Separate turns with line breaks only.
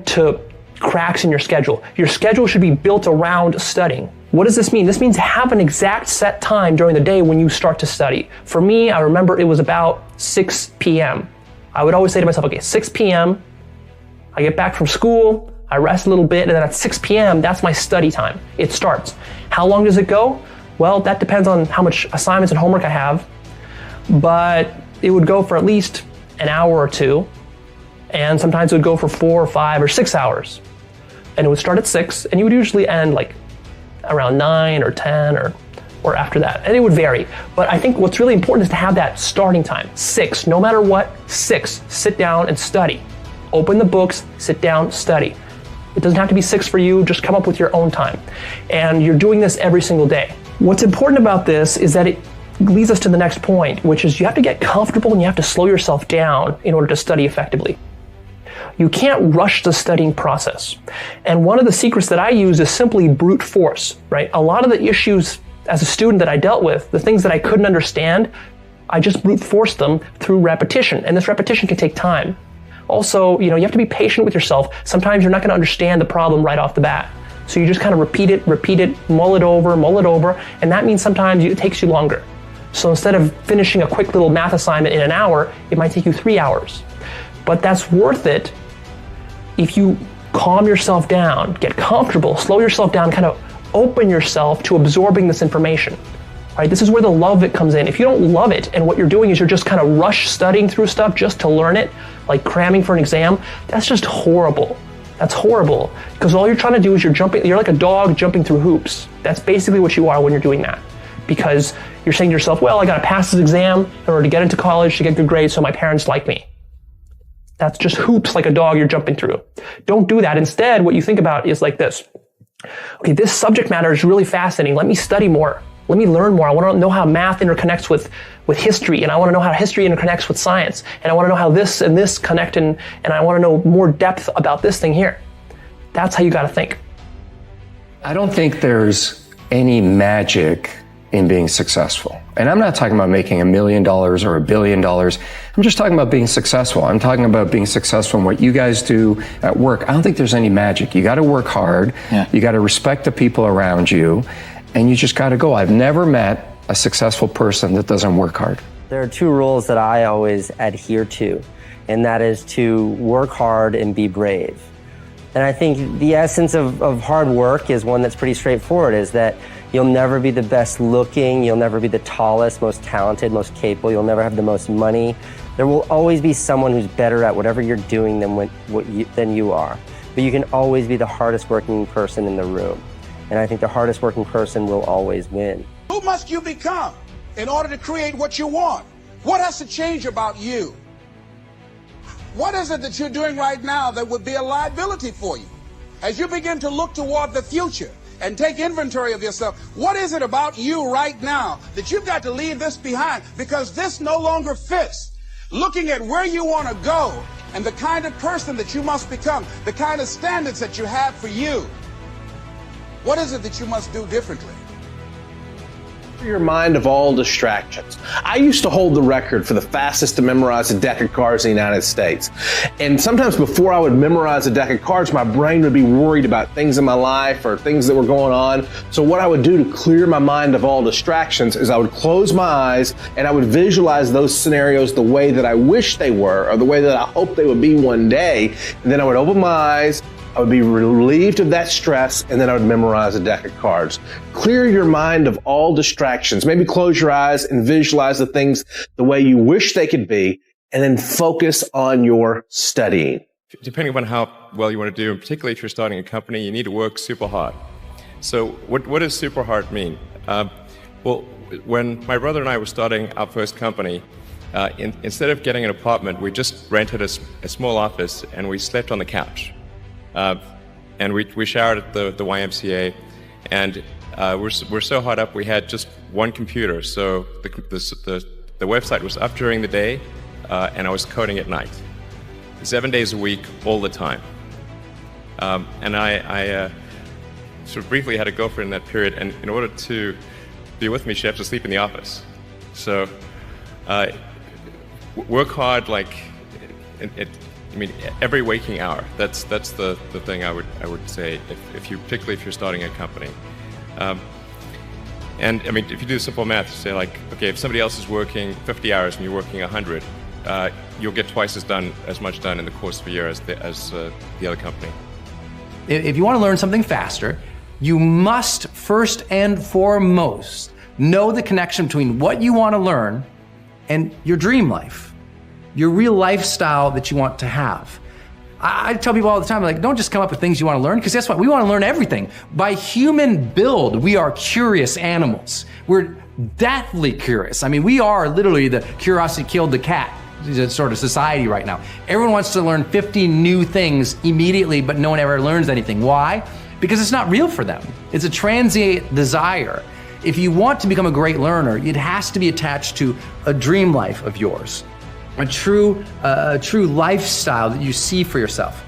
to cracks in your schedule. Your schedule should be built around studying. What does this mean? This means have an exact set time during the day when you start to study. For me, I remember it was about 6 p.m. I would always say to myself, okay, 6 p.m., I get back from school, I rest a little bit, and then at 6 p.m., that's my study time. It starts. How long does it go? Well, that depends on how much assignments and homework I have, but it would go for at least an hour or two, and sometimes it would go for 4 or 5 or 6 hours. And it would start at 6, and you would usually end like around 9 or 10 or after that. And it would vary. But I think what's really important is to have that starting time. 6, no matter what, 6. Sit down and study. Open the books, sit down, study. It doesn't have to be 6 for you, just come up with your own time. And you're doing this every single day. What's important about this is that it leads us to the next point, which is you have to get comfortable and you have to slow yourself down in order to study effectively. You can't rush the studying process. And one of the secrets that I use is simply brute force, right? A lot of the issues as a student that I dealt with, the things that I couldn't understand, I just brute forced them through repetition. And this repetition can take time. Also, you have to be patient with yourself. Sometimes you're not going to understand the problem right off the bat. So you just kind of repeat it, mull it over, and that means sometimes it takes you longer. So instead of finishing a quick little math assignment in an hour, it might take you 3 hours. But that's worth it if you calm yourself down, get comfortable, slow yourself down, kind of open yourself to absorbing this information. Right? This is where the love of it comes in. If you don't love it and what you're doing is you're just kind of rush studying through stuff just to learn it, like cramming for an exam, that's just horrible. That's horrible. Because all you're trying to do is you're like a dog jumping through hoops. That's basically what you are when you're doing that. Because you're saying to yourself, well, I got to pass this exam in order to get into college, to get good grades so my parents like me. That's just hoops like a dog you're jumping through. Don't do that. Instead, what you think about is like this. Okay, this subject matter is really fascinating. Let me study more. Let me learn more. I want to know how math interconnects with history, and I want to know how history interconnects with science, and I want to know how this and this connect, and I want to know more depth about this thing here. That's how you got to think.
I don't think there's any magic in being successful. And I'm not talking about making $1 million or $1 billion. I'm just talking about being successful. I'm talking about being successful in what you guys do at work. I don't think there's any magic. You got to work hard. Yeah. You got to respect the people around you. And you just got to go. I've never met a successful person that doesn't work hard.
There are 2 rules that I always adhere to, and that is to work hard and be brave. And I think the essence of hard work is one that's pretty straightforward, is that you'll never be the best looking, you'll never be the tallest, most talented, most capable, you'll never have the most money. There will always be someone who's better at whatever you're doing than you are. But you can always be the hardest working person in the room. And I think the hardest working person will always win.
Who must you become in order to create what you want? What has to change about you? What is it that you're doing right now that would be a liability for you? As you begin to look toward the future and take inventory of yourself, what is it about you right now that you've got to leave this behind because this no longer fits? Looking at where you want to go and the kind of person that you must become, the kind of standards that you have for you. What is it that you must do differently?
Your mind of all distractions. I used to hold the record for the fastest to memorize a deck of cards in the United States. And sometimes before I would memorize a deck of cards, my brain would be worried about things in my life or things that were going on. So what I would do to clear my mind of all distractions is I would close my eyes and I would visualize those scenarios the way that I wish they were or the way that I hope they would be one day. And then I would open my eyes, I would be relieved of that stress, and then I would memorize a deck of cards. Clear your mind of all distractions. Maybe close your eyes and visualize the things the way you wish they could be, and then focus on your studying.
Depending upon how well you want to do, and particularly if you're starting a company, you need to work super hard. So what does super hard mean? Well, when my brother and I were starting our first company, instead of getting an apartment, we just rented a small office and we slept on the couch. And we showered at the YMCA, and we're so hot up we had just one computer. So the website was up during the day, and I was coding at night, 7 days a week, all the time. And I sort of briefly had a girlfriend in that period, and in order to be with me, she had to sleep in the office. So work hard, like I mean, every waking hour. That's the thing I would say, particularly if you're starting a company. And I mean, if you do simple math, say like, okay, if somebody else is working 50 hours and you're working 100, you'll get twice as much done in the course of a year as the other company.
If you want to learn something faster, you must first and foremost know the connection between what you want to learn and your dream life, your real lifestyle that you want to have. I tell people all the time, like, don't just come up with things you want to learn, because guess what? We want to learn everything. By human build, we are curious animals. We're deathly curious. I mean, we are literally the curiosity killed the cat sort of society right now. Everyone wants to learn 50 new things immediately, but no one ever learns anything. Why? Because it's not real for them. It's a transient desire. If you want to become a great learner, it has to be attached to a dream life of yours. A true lifestyle that you see for yourself.